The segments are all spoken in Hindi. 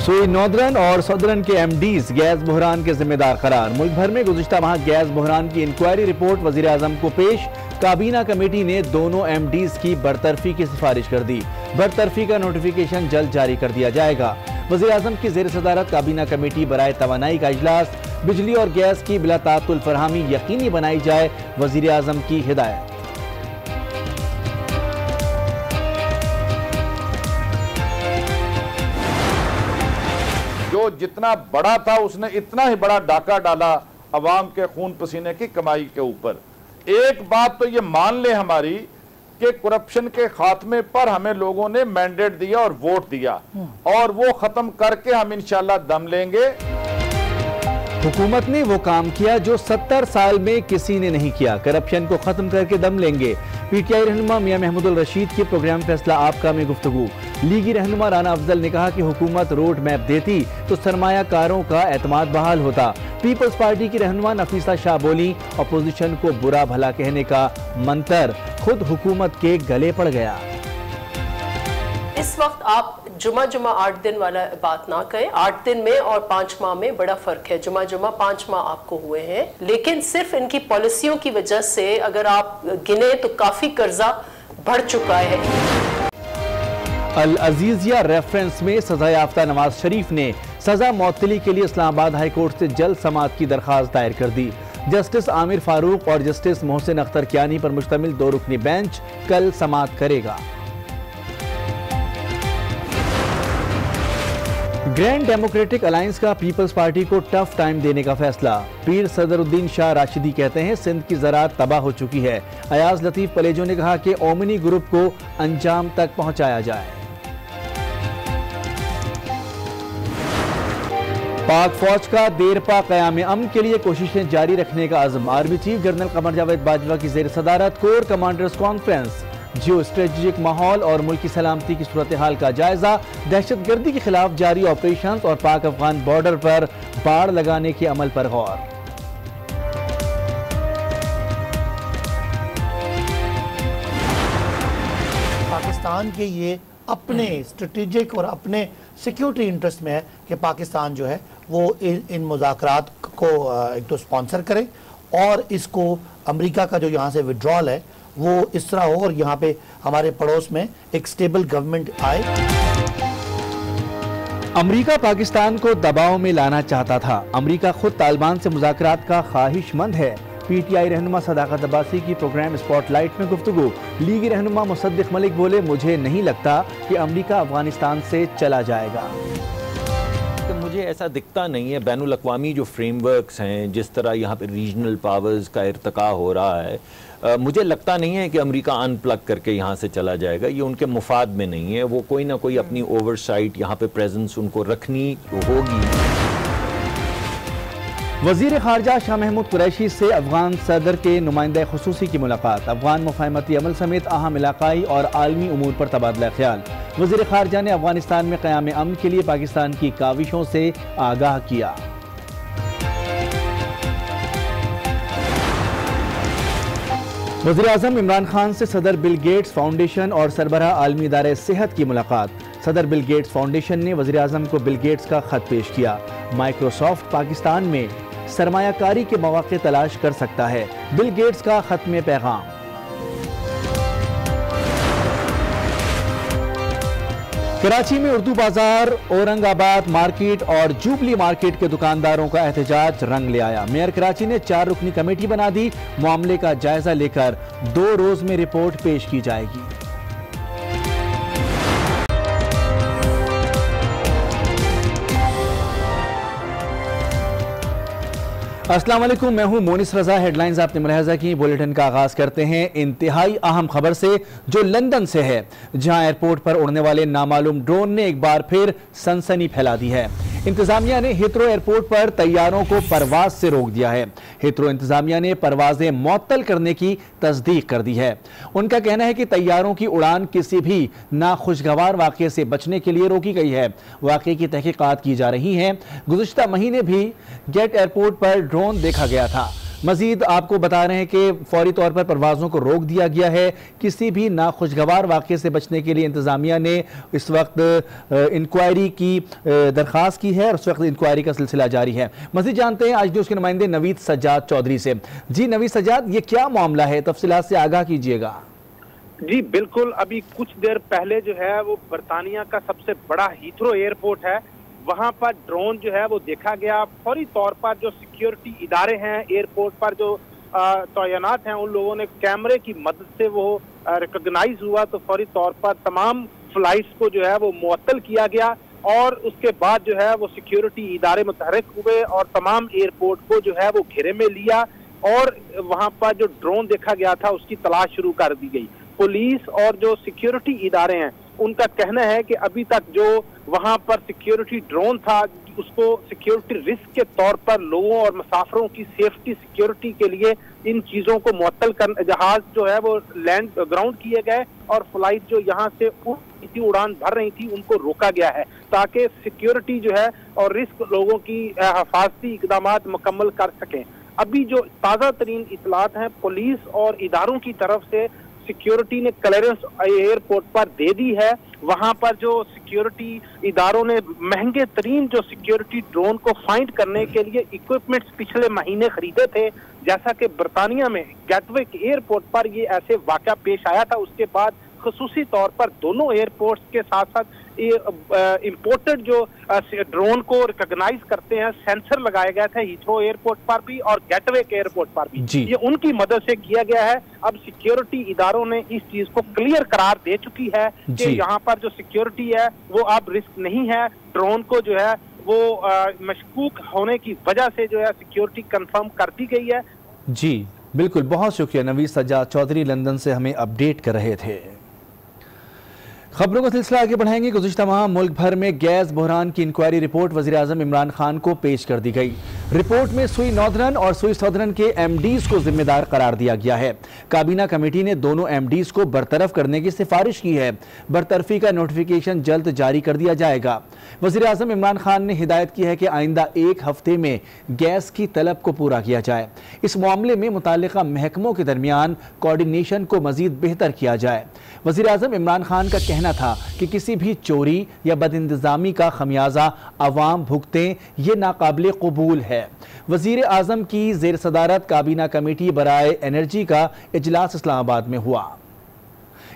सुई नॉर्दर्न और सदर्न के एमडीज गैस बहरान के जिम्मेदार करार। मुल्क भर में गुज़िश्ता माह गैस बहरान की इंक्वायरी रिपोर्ट वज़ीर आज़म को पेश। काबीना कमेटी ने दोनों एमडीज की बरतरफी की सिफारिश कर दी। बरतरफी का नोटिफिकेशन जल्द जारी कर दिया जाएगा। वज़ीर आज़म की ज़ेर सदारत काबीना कमेटी बराए तवानाई का इजलास। बिजली और गैस की बिला तातुल फरहमी यकीनी बनाई जाए, वज़ीर आज़म की हिदायत। जो जितना बड़ा था उसने इतना ही बड़ा डाका डाला अवाम के खून पसीने की कमाई के ऊपर। एक बात तो ये मान ले हमारी कि करप्शन के खात्मे पर हमें लोगों ने मैंडेट दिया और वोट दिया और वो खत्म करके हम इंशाल्लाह दम लेंगे। हुकूमत ने वो काम किया जो 70 साल में किसी ने नहीं किया। करप्शन को खत्म करके दम लेंगे। पीटीआई रहनुमा मियां महमूदुल रशीद की प्रोग्राम फैसला आपका में गुफ्तगू। लीगी रहनुमा राना अफजल ने कहा कि हुकूमत रोड मैप देती तो सरमायाकारों का एतमाद बहाल होता। पीपल्स पार्टी की रहनुमा नफीसा शाह बोली, अपोजिशन को बुरा भला कहने का मंत्र खुद हुकूमत के गले पड़ गया। इस वक्त आप जुमा 8 दिन वाला बात ना करें। 8 दिन में और 5 माह में बड़ा फर्क है। जुमा 5 माह आपको हुए हैं, लेकिन सिर्फ इनकी पॉलिसियों की वजह से अगर आप गिने तो काफी कर्जा बढ़ चुका है। अल अजीजिया रेफरेंस में सजा याफ्ता नवाज शरीफ ने सजा मौतली के लिए इस्लामाबाद हाई कोर्ट से जल्द समाअत की दरखास्त दायर कर दी। जस्टिस आमिर फारूक और जस्टिस मोहसिन अख्तर कियानी पर मुश्तमिल 2 रुकनी बेंच कल समाअत करेगा। ग्रैंड डेमोक्रेटिक अलायंस का पीपल्स पार्टी को टफ टाइम देने का फैसला। पीर सदरुद्दीन शाह राशिदी कहते हैं सिंध की ज़राअत तबाह हो चुकी है। अयाज लतीफ पलेजो ने कहा कि ओमनी ग्रुप को अंजाम तक पहुंचाया जाए। पाक फौज का देरपा क़याम अमन के लिए कोशिशें जारी रखने का अज़्म। Army chief general Qamar Javed Bajwa की ज़ेर सदारत core commanders conference. Geo strategic माहौल और मुल्की सलामती की सूरत हाल का जायजा। दहशतगर्दी के खिलाफ जारी ऑपरेशन और पाक अफगान बॉर्डर पर बाड़ लगाने के अमल पर गौर। पाकिस्तान के ये अपने स्ट्रेटेजिक और अपने सिक्योरिटी इंटरेस्ट में है कि पाकिस्तान जो है वो इन मुज़ाकरात को एक तो स्पॉन्सर करे और इसको अमेरिका का जो यहाँ से विड्रॉल है वो इस तरह हो और यहाँ पे हमारे पड़ोस में एक स्टेबल गवर्नमेंट आए। अमेरिका पाकिस्तान को दबाव में लाना चाहता था। अमेरिका खुद तालिबान से मुज़ाकरात का ख्वाहिशमंद है। पीटीआई रहनुमा सदाकत अब्बासी की प्रोग्राम स्पॉटलाइट में गुफ्तगू। लीगी रहनुमा मुसद्दिक मलिक बोले, मुझे नहीं लगता कि अमेरिका अफगानिस्तान से चला जाएगा। मुझे ऐसा दिखता नहीं है। बैनुल अक़वामी जो फ्रेमवर्क्स हैं, जिस तरह यहाँ पे रीजनल पावर्स का इर्तिका हो रहा है, मुझे लगता नहीं है कि अमेरिका अनप्लग करके यहाँ से चला जाएगा। ये उनके मुफाद में नहीं है। वो कोई ना कोई अपनी ओवरसाइट यहाँ पे प्रेजेंस उनको रखनी होगी। वज़ीर ख़ारजा शाह महमूद कुरैशी से अफगान सदर के नुमाइंदा खुसूसी की मुलाकात। अफगान मुफाहमती अमल समेत अहम इलाकाई और आलमी उमूर पर तबादला ख्याल। वज़ीर ख़ारजा ने अफगानिस्तान में क़याम अमन के लिए पाकिस्तान की काविशों से आगाह किया। वज़ीर आज़म इमरान खान से सदर बिल गेट्स फाउंडेशन और सरबराह आलमी इदारे सेहत की मुलाकात। सदर बिल गेट्स फाउंडेशन ने वज़ीर आज़म को बिल गेट्स का खत पेश किया। माइक्रोसॉफ्ट पाकिस्तान में सरमायाकारी के मौके तलाश कर सकता है, बिल गेट्स का खत में पैगाम। कराची में उर्दू बाजार, औरंगाबाद मार्केट और जुबली मार्केट के दुकानदारों का एहतजाज रंग ले आया। मेयर कराची ने 4 रुकनी कमेटी बना दी। मामले का जायजा लेकर 2 रोज में रिपोर्ट पेश की जाएगी। अस्सलाम वालेकुम, मैं हूं मोनिस रजा। हेडलाइंस आपने मुलाहिजा की। बुलेटिन का आगाज करते हैं इंतहाई अहम खबर से जो लंदन से है, जहां एयरपोर्ट पर उड़ने वाले नामालूम ड्रोन ने एक बार फिर सनसनी फैला दी है। इंतजामिया ने हिथरो एयरपोर्ट पर तैयारों को परवाज से रोक दिया है। हिथरो इंतजामिया ने परवाजें मुअत्तल करने की तस्दीक कर दी है। उनका कहना है कि तैयारों की उड़ान किसी भी नाखुशगवार वाक़े से बचने के लिए रोकी गई है। वाक़े की तहकीकात की जा रही हैं। गुज़िश्ता महीने भी गेट एयरपोर्ट पर ड्रोन देखा गया था। मजीद आपको बता रहे हैं कि फौरी तौर पर परवाज़ों को रोक दिया गया है। किसी भी नाखुशगवार वाक़े से बचने के लिए इंतज़ामिया ने इस वक्त इंक्वायरी की दरख्वास्त की है और इस वक्त इंक्वायरी का सिलसिला जारी है। मजीद जानते हैं आज न्यूज़ के नुमाइंदे नवीद सज्जाद चौधरी से। जी नवीद सज्जाद, ये क्या मामला है, तफसीलात से आगाह कीजिएगा। जी बिल्कुल, अभी कुछ देर पहले जो है वो बरतानिया का सबसे बड़ा हीथ्रो एयरपोर्ट है, वहां पर ड्रोन जो है वो देखा गया। फौरी तौर पर जो सिक्योरिटी इदारे हैं एयरपोर्ट पर जो तैनात हैं, उन लोगों ने कैमरे की मदद से वो रिकॉग्नाइज हुआ, तो फौरी तौर पर तमाम फ्लाइट्स को जो है वो मुअत्तल किया गया और उसके बाद जो है वो सिक्योरिटी इदारे मुतहरिक हुए और तमाम एयरपोर्ट को जो है वो घेरे में लिया और वहां पर जो ड्रोन देखा गया था उसकी तलाश शुरू कर दी गई। पुलिस और जो सिक्योरिटी इदारे हैं उनका कहना है कि अभी तक जो वहां पर सिक्योरिटी ड्रोन था उसको सिक्योरिटी रिस्क के तौर पर लोगों और मुसाफिरों की सेफ्टी सिक्योरिटी के लिए इन चीजों को मुअत्तल कर, जहाज जो है वो लैंड ग्राउंड किए गए और फ्लाइट जो यहाँ से उड़ान भर रही थी उनको रोका गया है ताकि सिक्योरिटी जो है और रिस्क लोगों की हिफाजती इकदामात मुकम्मल कर सकें। अभी जो ताज़ा तरीन इतलात हैं पुलिस और इदारों की तरफ से सिक्योरिटी ने क्लियरेंस एयरपोर्ट पर दे दी है। वहां पर जो सिक्योरिटी इदारों ने महंगे तरीन जो सिक्योरिटी ड्रोन को फाइंड करने के लिए इक्विपमेंट्स पिछले महीने खरीदे थे, जैसा कि बरतानिया में गेटविक एयरपोर्ट पर ये ऐसे वाक़या पेश आया था। उसके बाद खुसूसी तौर पर दोनों एयरपोर्ट्स के साथ साथ इम्पोर्टेड जो ड्रोन को रिकॉग्नाइज करते हैं सेंसर लगाए गए थे हीथ्रो एयरपोर्ट पर भी और गेटवेक एयरपोर्ट पर भी। ये उनकी मदद से किया गया है। अब सिक्योरिटी इदारों ने इस चीज को क्लियर करार दे चुकी है कि यहाँ पर जो सिक्योरिटी है वो अब रिस्क नहीं है। ड्रोन को जो है वो मशकूक होने की वजह से जो है सिक्योरिटी कंफर्म कर दी गई है। जी बिल्कुल, बहुत शुक्रिया नवीद सज्जाद चौधरी लंदन से हमें अपडेट कर रहे थे। खबरों का सिलसिला आगे बढ़ाएंगे। गुज़िश्ता माह मुल्क भर में गैस बहरान की इंक्वायरी रिपोर्ट वज़ीर-ए-आज़म इमरान खान को पेश कर दी गई। रिपोर्ट में सुई नॉर्दर्न और सुई साउदर्न के एमडीज को जिम्मेदार करार दिया गया है। काबीना कमेटी ने दोनों एमडीज को बरतरफ करने की सिफारिश की है। बरतरफी का नोटिफिकेशन जल्द जारी कर दिया जाएगा। वज़ीर-ए-आज़म इमरान खान ने हिदायत की है कि आइंदा 1 हफ्ते में गैस की तलब को पूरा किया जाए। इस मामले में मुताल्लिका महकमों के दरमियान कोऑर्डिनेशन को मजीद बेहतर किया जाए। वज़ीर-ए-आज़म इमरान खान का कहना था कि किसी भी चोरी या बदइंतज़ामी का खमियाजा अवाम भुगतें, ये नाकाबिल कबूल है। वज़ीर आज़म की ज़ेर सदारत काबीना कमेटी बराए एनर्जी का इजलास इस्लामाबाद में हुआ।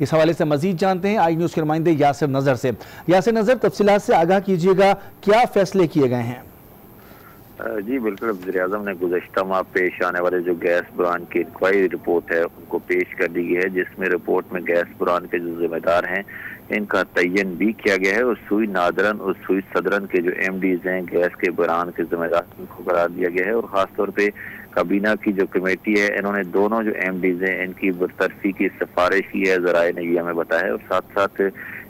इस हवाले से मजीद जानते हैं आई न्यूज़ के नुमाइंदे यासिर नज़र से। यासिर नज़र, तफसीलात से आगाह कीजिएगा, क्या फैसले किए गए हैं? जी बिल्कुल, वज़ीर-ए-आज़म ने गुज़श्ता माह पेश आने वाले जो गैस बहरान की इंक्वायरी रिपोर्ट है उनको पेश कर दी गई है, जिसमें रिपोर्ट में गैस बहरान के जो जिम्मेदार हैं इनका तयन भी किया गया है और सुई नादरन और सुई सदरन के जो एमडीज हैं गैस के बहरान के जिम्मेदार उनको करार दिया गया है। और ख़ासतौर पे काबीना की जो कमेटी है इन्होंने दोनों जो एमडीज हैं इनकी बरतरफी की सिफारिश की है, ज़राए ने ये हमें बताया। और साथ साथ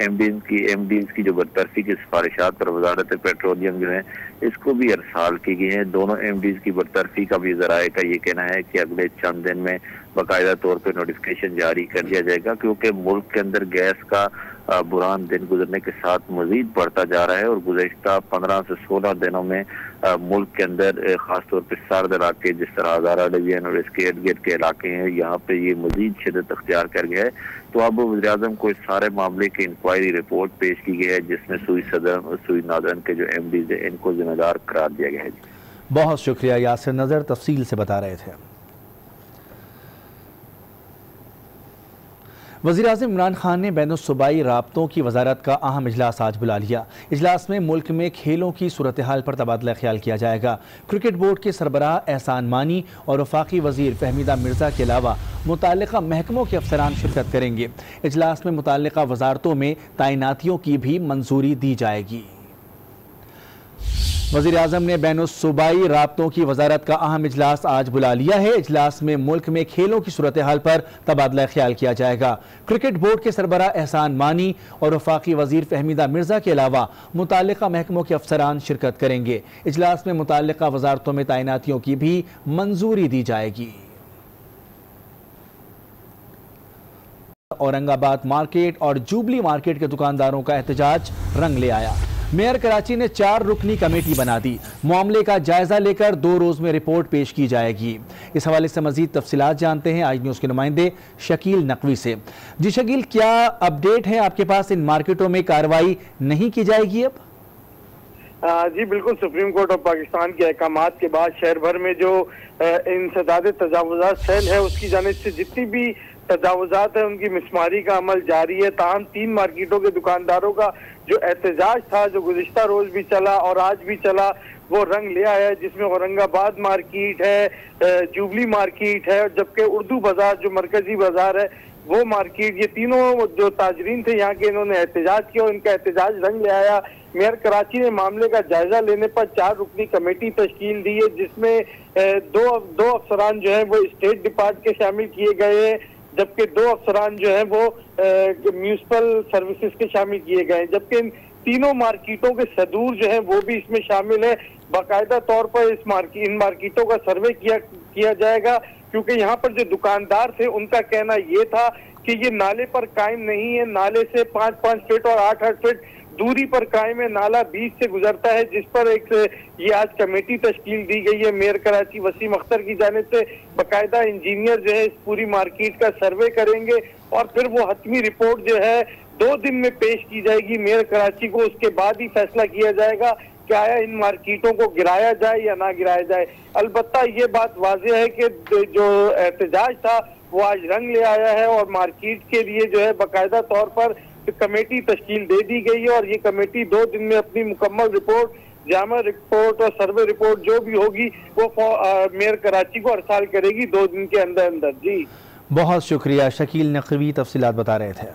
एमडीज की जो बरतरफी की सिफारिशात पर वजारत पेट्रोलियम जो है इसको भी अरसाल की गई है। दोनों एमडीज की बरतरफी का भी ज़राए का ये कहना है कि अगले चंद दिन में बाकायदा तौर पर नोटिफिकेशन जारी कर दिया जाएगा, क्योंकि मुल्क के अंदर गैस का बुरहान दिन गुजरने के साथ मजीद बढ़ता जा रहा है। और गुज़श्ता 15 से 16 दिनों में मुल्क के अंदर खासतौर पर सर्द इलाके जिस तरह हज़ारा डिवीजन और स्केट गेट के इलाके हैं यहाँ पे ये मजीद शिद्दत अख्तियार कर गया है। तो अब वज़ीर-ए-आज़म को इस सारे मामले की इंक्वायरी रिपोर्ट पेश की गई है, जिसमें सुई सदर और सुई नादरन के जो एमडीज है इनको जिम्मेदार करार दिया गया है। बहुत शुक्रिया यासिर नज़र, तफसील से बता रहे थे। वज़ीर-ए-आज़म इमरान खान ने बैनुल-सूबाई राब्तों की वजारत का अहम इजलास आज बुला लिया। इजलास में मुल्क में खेलों की सूरत हाल पर तबादला ख्याल किया जाएगा। क्रिकेट बोर्ड के सरबराह एहसान मानी और वफाकी वज़ीर फहमीदा मिर्ज़ा के अलावा मुताल्लिका महकमों के अफसरान शिरकत करेंगे। इजलास में मुताल्लिका वजारतों में तैनातियों की भी मंजूरी दी जाएगी। वज़ीर-ए-आज़म ने बैनुल-सूबाई राब्तों की वजारत का अहम इजलास आज बुला लिया है। इजलास में मुल्क में खेलों की सूरत हाल पर तबादला ख्याल किया जाएगा। क्रिकेट बोर्ड के सरबराह एहसान मानी और वफाकी वज़ीर फहमीदा मिर्ज़ा के अलावा मुताल्लिका महकमों के अफसरान शिरकत करेंगे। इजलास में मुताल्लिका वजारतों में तैनातियों की भी मंजूरी दी जाएगी। औरंगाबाद मार्केट और जुबली मार्केट के दुकानदारों का एहतजाज रंग ले आया। मेयर कराची ने 4 रुकनी कमेटी बना दी। मामले का जायजा लेकर 2 रोज में रिपोर्ट पेश की जाएगी। इस हवाले से मजीद तफसीलात जानते हैं आज न्यूज के नुमाइंदे शकील नकवी से। जी शकील, क्या अपडेट है आपके पास? इन मार्केटों में कार्रवाई नहीं की जाएगी अब? जी बिल्कुल, सुप्रीम कोर्ट ऑफ पाकिस्तान के अहकामात के बाद शहर भर में जो इंसदाद तजावुजात सेल है उसकी जानिब से जितनी भी तजावुजात है उनकी मिसमारी का अमल जारी है। ताहम 3 मार्केटों के दुकानदारों का जो एहतजाज था, जो गुज़िश्ता रोज भी चला और आज भी चला, वो रंग ले आया है, जिसमें औरंगाबाद मार्केट है, जुबली मार्केट है, जबकि उर्दू बाजार जो मरकजी बाजार है वो मार्केट, ये तीनों जो ताजरीन थे यहाँ के, इन्होंने एहतजाज किया और इनका एहतजाज रंग ले आया। मेयर कराची ने मामले का जायजा लेने पर 4 रुकनी कमेटी तश्कील दी है, जिसमें दो अफसरान जो हैं वो स्टेट डिपार्ट के शामिल किए गए हैं, जबकि 2 अफसरान जो हैं वो म्यूनिसिपल सर्विसेज के शामिल किए गए हैं, जबकि इन तीनों मार्केटों के सदूर जो हैं वो भी इसमें शामिल है। बाकायदा तौर पर इन मार्केटों का सर्वे किया जाएगा, क्योंकि यहाँ पर जो दुकानदार थे उनका कहना ये था कि ये नाले पर कायम नहीं है, नाले से 5-5 फीट और 8-8 फीट दूरी पर कायम है, नाला बीच से गुजरता है, जिस पर ये आज कमेटी तश्कील दी गई है। मेयर कराची वसीम अख्तर की जानिब से बाकायदा इंजीनियर जो है इस पूरी मार्केट का सर्वे करेंगे और फिर वो हतमी रिपोर्ट जो है 2 दिन में पेश की जाएगी मेयर कराची को। उसके बाद ही फैसला किया जाएगा कि आया इन मार्केटों को गिराया जाए या ना गिराया जाए। अलबत्ता ये बात वाज़ेह है कि जो एहतजाज था वो आज रंग ले आया है और मार्केट के लिए जो है बाकायदा तौर पर कमेटी तश्कील दे दी गई है और ये कमेटी 2 दिन में अपनी मुकम्मल रिपोर्ट, जामा रिपोर्ट और सर्वे रिपोर्ट जो भी होगी वो मेयर कराची को अरसाल करेगी 2 दिन के अंदर अंदर। जी बहुत शुक्रिया, शकील नकवी तफसीलात बता रहे थे।